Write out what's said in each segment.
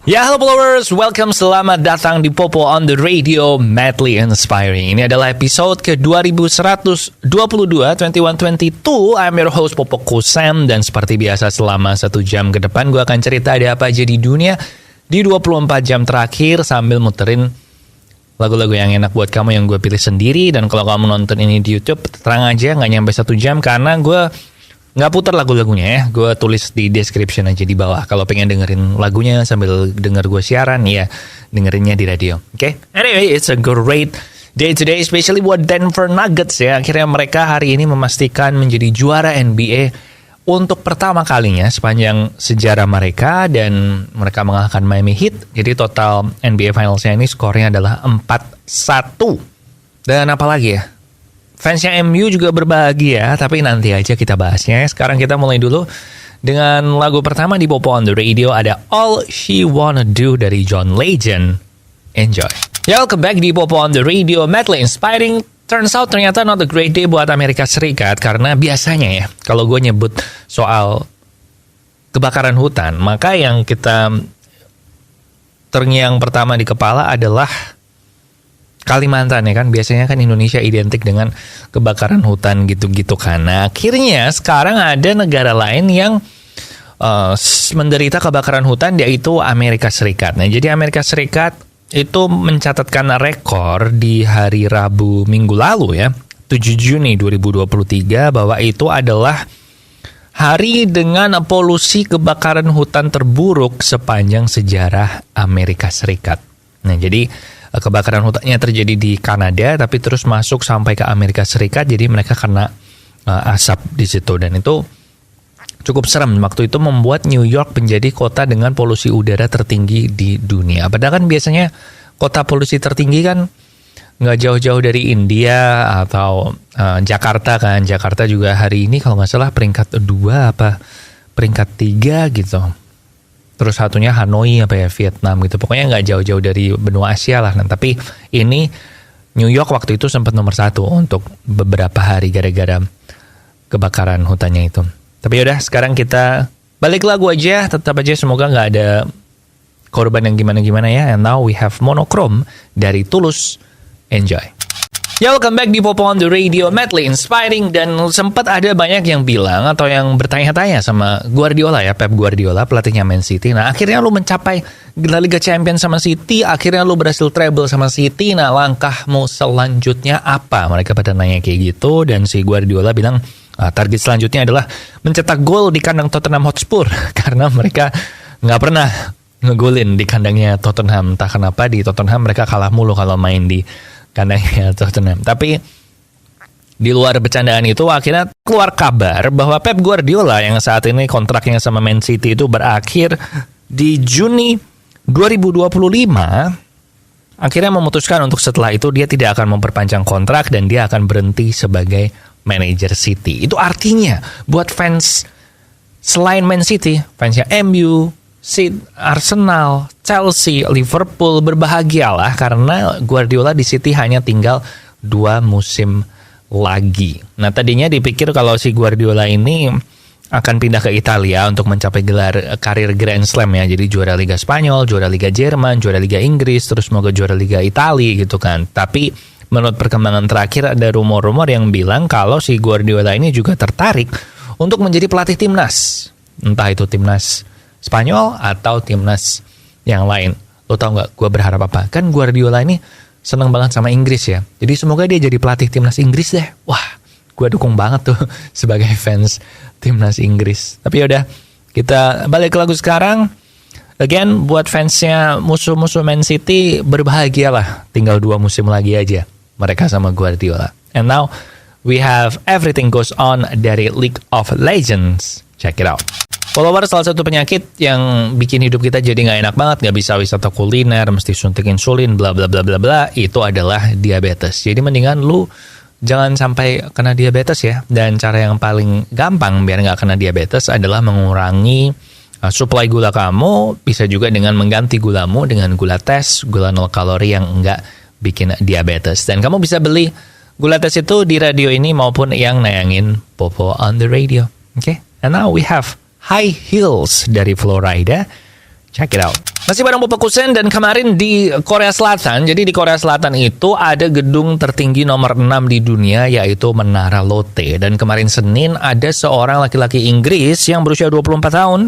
Ya, halo followers, welcome, selamat datang di Popo on the Radio, Madly Inspiring. Ini adalah episode ke 2122, 2122. I'm your host Popo Kusam, dan seperti biasa selama 1 jam ke depan gue akan cerita ada apa aja di dunia di 24 jam terakhir sambil muterin lagu-lagu yang enak buat kamu yang gue pilih sendiri. Dan kalau kamu nonton ini di YouTube, terang aja nggak nyampe 1 jam karena gue nggak putar lagu-lagunya ya, gue tulis di description aja di bawah. Kalau pengen dengerin lagunya sambil denger gue siaran, ya dengerinnya di radio. Oke? Anyway, it's a great day today, especially buat Denver Nuggets ya. Akhirnya mereka hari ini memastikan menjadi juara NBA untuk pertama kalinya sepanjang sejarah mereka, dan mereka mengalahkan Miami Heat. Jadi total NBA Finals-nya ini skornya adalah 4-1. Dan apalagi ya? Fansnya MU juga berbahagia, tapi nanti aja kita bahasnya. Sekarang kita mulai dulu dengan lagu pertama di Popo on the Radio, ada All She Wanna Do dari John Legend. Enjoy. Ya, welcome back di Popo on the Radio, Madly Inspiring. Turns out ternyata not a great day buat Amerika Serikat, karena biasanya ya, kalau gue nyebut soal kebakaran hutan, maka yang kita terngiang pertama di kepala adalah Kalimantan ya kan. Biasanya kan Indonesia identik dengan kebakaran hutan gitu-gitu kan. Nah, akhirnya sekarang ada negara lain yang menderita kebakaran hutan, yaitu Amerika Serikat. Nah, jadi Amerika Serikat itu mencatatkan rekor di hari Rabu minggu lalu ya, 7 Juni 2023, bahwa itu adalah hari dengan polusi kebakaran hutan terburuk sepanjang sejarah Amerika Serikat. Nah, jadi kebakaran hutannya terjadi di Kanada, tapi terus masuk sampai ke Amerika Serikat, jadi mereka kena asap di situ, dan itu cukup serem. Waktu itu membuat New York menjadi kota dengan polusi udara tertinggi di dunia. Padahal kan biasanya kota polusi tertinggi kan nggak jauh-jauh dari India atau Jakarta kan. Jakarta juga hari ini kalau nggak salah peringkat 2 apa peringkat 3 gitu. Terus satunya Hanoi apa ya, Vietnam gitu. Pokoknya nggak jauh-jauh dari benua Asia lah. Nah, tapi ini New York waktu itu sempat nomor 1 untuk beberapa hari gara-gara kebakaran hutannya itu. Tapi yaudah, sekarang kita balik lagu aja. Tetap aja semoga nggak ada korban yang gimana-gimana ya. And now we have Monochrome dari Tulus. Enjoy. Ya, welcome back di Popo on the Radio, Madly Inspiring. Dan sempat ada banyak yang bilang atau yang bertanya-tanya sama Guardiola ya, Pep Guardiola, pelatihnya Man City. Nah, akhirnya lu mencapai La Liga Champions sama City, akhirnya lu berhasil treble sama City. Nah, langkahmu selanjutnya apa? Mereka pada nanya kayak gitu, dan si Guardiola bilang target selanjutnya adalah mencetak gol di kandang Tottenham Hotspur karena mereka nggak pernah ngegolin di kandangnya Tottenham. Entah kenapa di Tottenham mereka kalah mulu kalau main di kandangnya Tottenham. Tapi di luar bercandaan itu, akhirnya keluar kabar bahwa Pep Guardiola yang saat ini kontraknya sama Man City itu berakhir di Juni 2025. Akhirnya memutuskan untuk setelah itu dia tidak akan memperpanjang kontrak dan dia akan berhenti sebagai manajer City. Itu artinya buat fans selain Man City, fansnya MU, Arsenal, Chelsea, Liverpool, berbahagialah karena Guardiola di City hanya tinggal 2 musim lagi. Nah, tadinya dipikir kalau si Guardiola ini akan pindah ke Italia untuk mencapai gelar karir Grand Slam ya. Jadi juara Liga Spanyol, juara Liga Jerman, juara Liga Inggris, terus semoga juara Liga Italia gitu kan. Tapi menurut perkembangan terakhir ada rumor-rumor yang bilang kalau si Guardiola ini juga tertarik untuk menjadi pelatih timnas. Entah itu timnas Spanyol atau timnas yang lain. Lo tau gak gue berharap apa? Kan Guardiola ini seneng banget sama Inggris ya. Jadi semoga dia jadi pelatih timnas Inggris deh. Wah, gue dukung banget tuh sebagai fans timnas Inggris. Tapi yaudah, kita balik ke lagu sekarang. Again, buat fansnya musuh-musuh Man City, berbahagialah. Tinggal 2 musim lagi aja mereka sama Guardiola. And now we have Everything Goes On dari League of Legends. Check it out. Follower, salah satu penyakit yang bikin hidup kita jadi nggak enak banget, nggak bisa wisata kuliner, mesti suntik insulin, bla bla bla bla bla, itu adalah diabetes. Jadi mendingan lu jangan sampai kena diabetes ya. Dan cara yang paling gampang biar nggak kena diabetes adalah mengurangi suplai gula kamu. Bisa juga dengan mengganti gulamu dengan gula tes, gula 0 kalori yang nggak bikin diabetes. Dan kamu bisa beli gula tes itu di radio ini maupun yang nayangin Popo on the Radio. Oke, and now we have High Heels dari Florida. Check it out. Masih bareng Bapak Kusen, dan kemarin di Korea Selatan. Jadi di Korea Selatan itu ada gedung tertinggi nomor 6 di dunia, yaitu Menara Lotte. Dan kemarin Senin ada seorang laki-laki Inggris yang berusia 24 tahun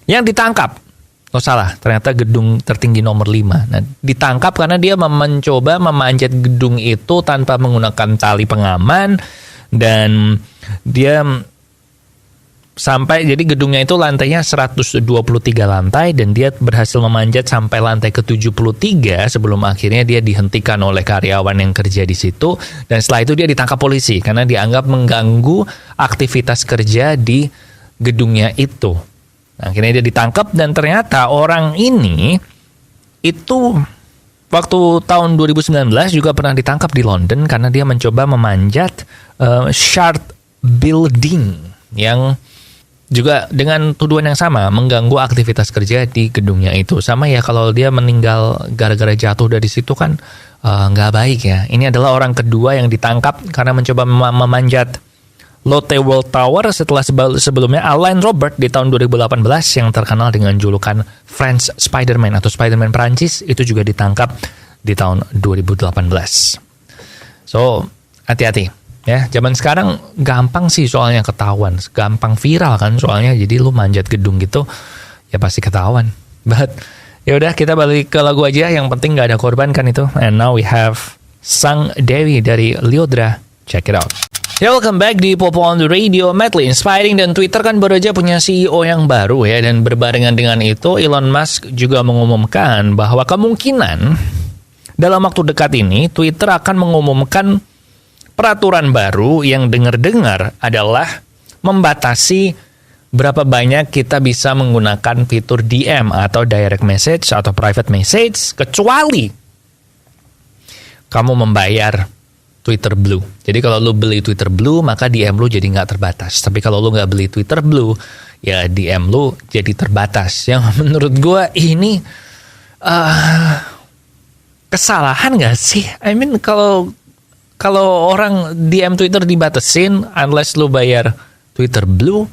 yang ditangkap. Oh salah, ternyata gedung tertinggi nomor 5. Nah, ditangkap karena dia mencoba memanjat gedung itu tanpa menggunakan tali pengaman. Dan dia sampai, jadi gedungnya itu lantainya 123 lantai, dan dia berhasil memanjat sampai lantai ke-73 sebelum akhirnya dia dihentikan oleh karyawan yang kerja di situ. Dan setelah itu dia ditangkap polisi karena dianggap mengganggu aktivitas kerja di gedungnya itu. Nah, akhirnya dia ditangkap, dan ternyata orang ini itu waktu tahun 2019 juga pernah ditangkap di London karena dia mencoba memanjat Shard Building yang juga dengan tuduhan yang sama, mengganggu aktivitas kerja di gedungnya itu. Sama ya, kalau dia meninggal gara-gara jatuh dari situ kan nggak baik ya. Ini adalah orang kedua yang ditangkap karena mencoba memanjat Lotte World Tower setelah sebelumnya Alain Robert di tahun 2018 yang terkenal dengan julukan French Spider-Man atau Spider-Man Prancis itu juga ditangkap di tahun 2018. So, hati-hati. Ya, zaman sekarang gampang sih soalnya ketahuan, gampang viral kan soalnya, jadi lu manjat gedung gitu ya pasti ketahuan. But ya udah, kita balik ke lagu aja, yang penting nggak ada korban kan itu. And now we have Sang Dewi dari Lyodra. Check it out. Ya, welcome back di Popo on the Radio, madly inspiring. Dan Twitter kan baru aja punya CEO yang baru ya, dan berbarengan dengan itu Elon Musk juga mengumumkan bahwa kemungkinan dalam waktu dekat ini Twitter akan mengumumkan peraturan baru yang dengar-dengar adalah membatasi berapa banyak kita bisa menggunakan fitur DM atau direct message atau private message, kecuali kamu membayar Twitter Blue. Jadi kalau lu beli Twitter Blue, maka DM lu jadi nggak terbatas. Tapi kalau lu nggak beli Twitter Blue, ya DM lu jadi terbatas. Yang menurut gue ini kesalahan nggak sih? I mean, kalau orang DM Twitter dibatasin, unless lu bayar Twitter Blue,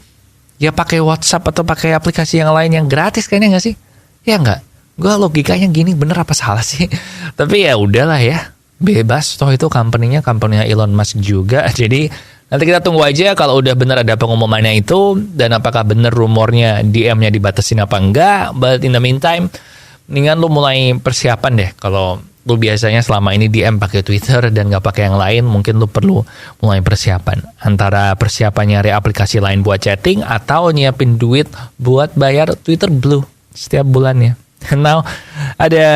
ya pakai WhatsApp atau pakai aplikasi yang lain yang gratis kayaknya nggak sih? Ya nggak? Gue logikanya gini, bener apa salah sih? Tapi ya udahlah ya, bebas. Toh itu company-nya Elon Musk juga. Jadi nanti kita tunggu aja kalau udah bener ada pengumumannya itu, dan apakah bener rumornya DM-nya dibatasin apa enggak. But in the meantime, mendingan lu mulai persiapan deh. Kalau lu biasanya selama ini DM pakai Twitter dan gak pakai yang lain, mungkin lu perlu mulai persiapan. Antara persiapan nyari aplikasi lain buat chatting atau nyiapin duit buat bayar Twitter Blue setiap bulannya. Now, ada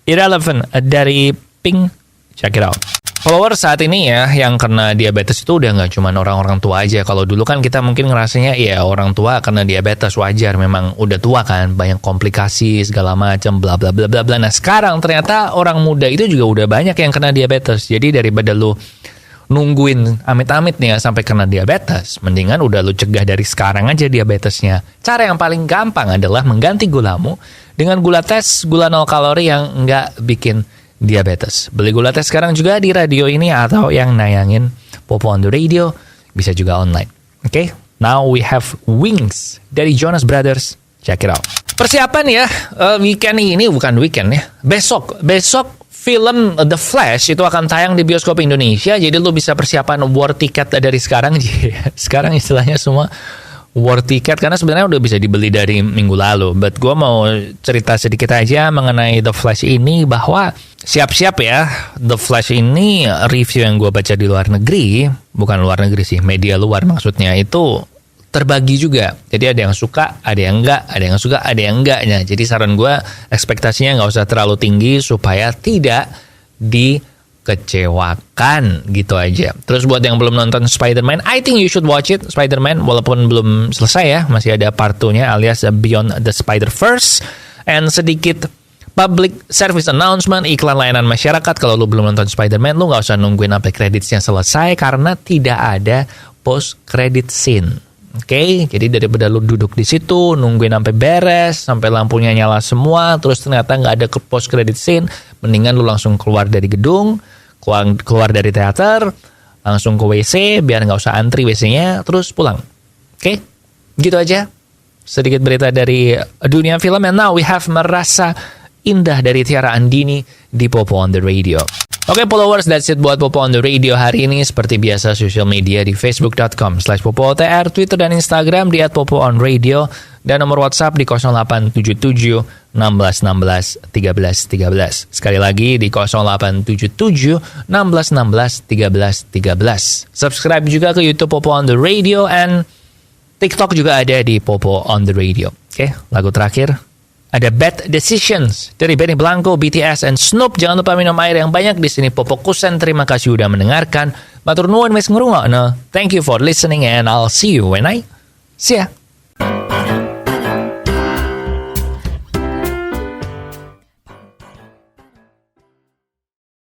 Irrelevant dari Pink. Check it out. Followers saat ini ya yang kena diabetes itu udah nggak cuma orang-orang tua aja. Kalau dulu kan kita mungkin ngerasanya ya orang tua kena diabetes wajar, memang udah tua kan, banyak komplikasi segala macam bla bla bla bla bla. Nah, sekarang ternyata orang muda itu juga udah banyak yang kena diabetes. Jadi daripada lu nungguin amit-amit nih ya sampai kena diabetes, mendingan udah lu cegah dari sekarang aja diabetesnya. Cara yang paling gampang adalah mengganti gulamu dengan gula tes, gula 0 kalori yang nggak bikin diabetes. Beli gula tes sekarang juga di radio ini, atau yang nayangin Popo on the Radio bisa juga online. Oke, now we have Wings dari Jonas Brothers. Check it out. Persiapan ya, weekend ini bukan weekend ya. Besok film The Flash itu akan tayang di bioskop Indonesia. Jadi lu bisa persiapan war tiket dari sekarang. Sekarang istilahnya semua war tiket karena sebenarnya udah bisa dibeli dari minggu lalu. But gue mau cerita sedikit aja mengenai The Flash ini, bahwa siap-siap ya, The Flash ini review yang gue baca di luar negeri, bukan luar negeri sih, media luar maksudnya, itu terbagi juga. Jadi ada yang suka, ada yang enggak, ada yang suka, ada yang enggaknya. Jadi saran gue ekspektasinya nggak usah terlalu tinggi supaya tidak kecewakan gitu aja. Terus buat yang belum nonton Spider-Man, I think you should watch it. Spider-Man walaupun belum selesai ya, masih ada part 2-nya alias Beyond the Spider-Verse. And sedikit public service announcement, iklan layanan masyarakat. Kalau lu belum nonton Spider-Man, lu gak usah nungguin sampai kreditnya selesai karena tidak ada post credit scene. Oke, jadi daripada lu duduk di situ nungguin sampai beres, sampai lampunya nyala semua, terus ternyata nggak ada post credit scene, mendingan lu langsung keluar dari gedung, keluar dari teater, langsung ke WC biar nggak usah antri WC-nya, terus pulang. Oke, gitu aja. sedikit berita dari dunia film. And now we have Merasa Indah dari Tiara Andini di Popo on the Radio. Oke, followers, that's it buat Popo on the Radio hari ini. Seperti biasa, sosial media di facebook.com/popootr, Twitter dan Instagram di @popoonradio, dan nomor WhatsApp di 0877 1616 1313. Sekali lagi di 0877 1616 1313. Subscribe juga ke YouTube Popo on the Radio, and TikTok juga ada di Popo on the Radio. Oke, lagu terakhir ada Bad Decisions dari Benny Blanco, BTS, and Snoop. Jangan lupa minum air yang banyak. Di sini Popo Kusen, terima kasih udah mendengarkan. Matur nuwun wis ngrungokno. Thank you for listening, and I'll see you when I see ya.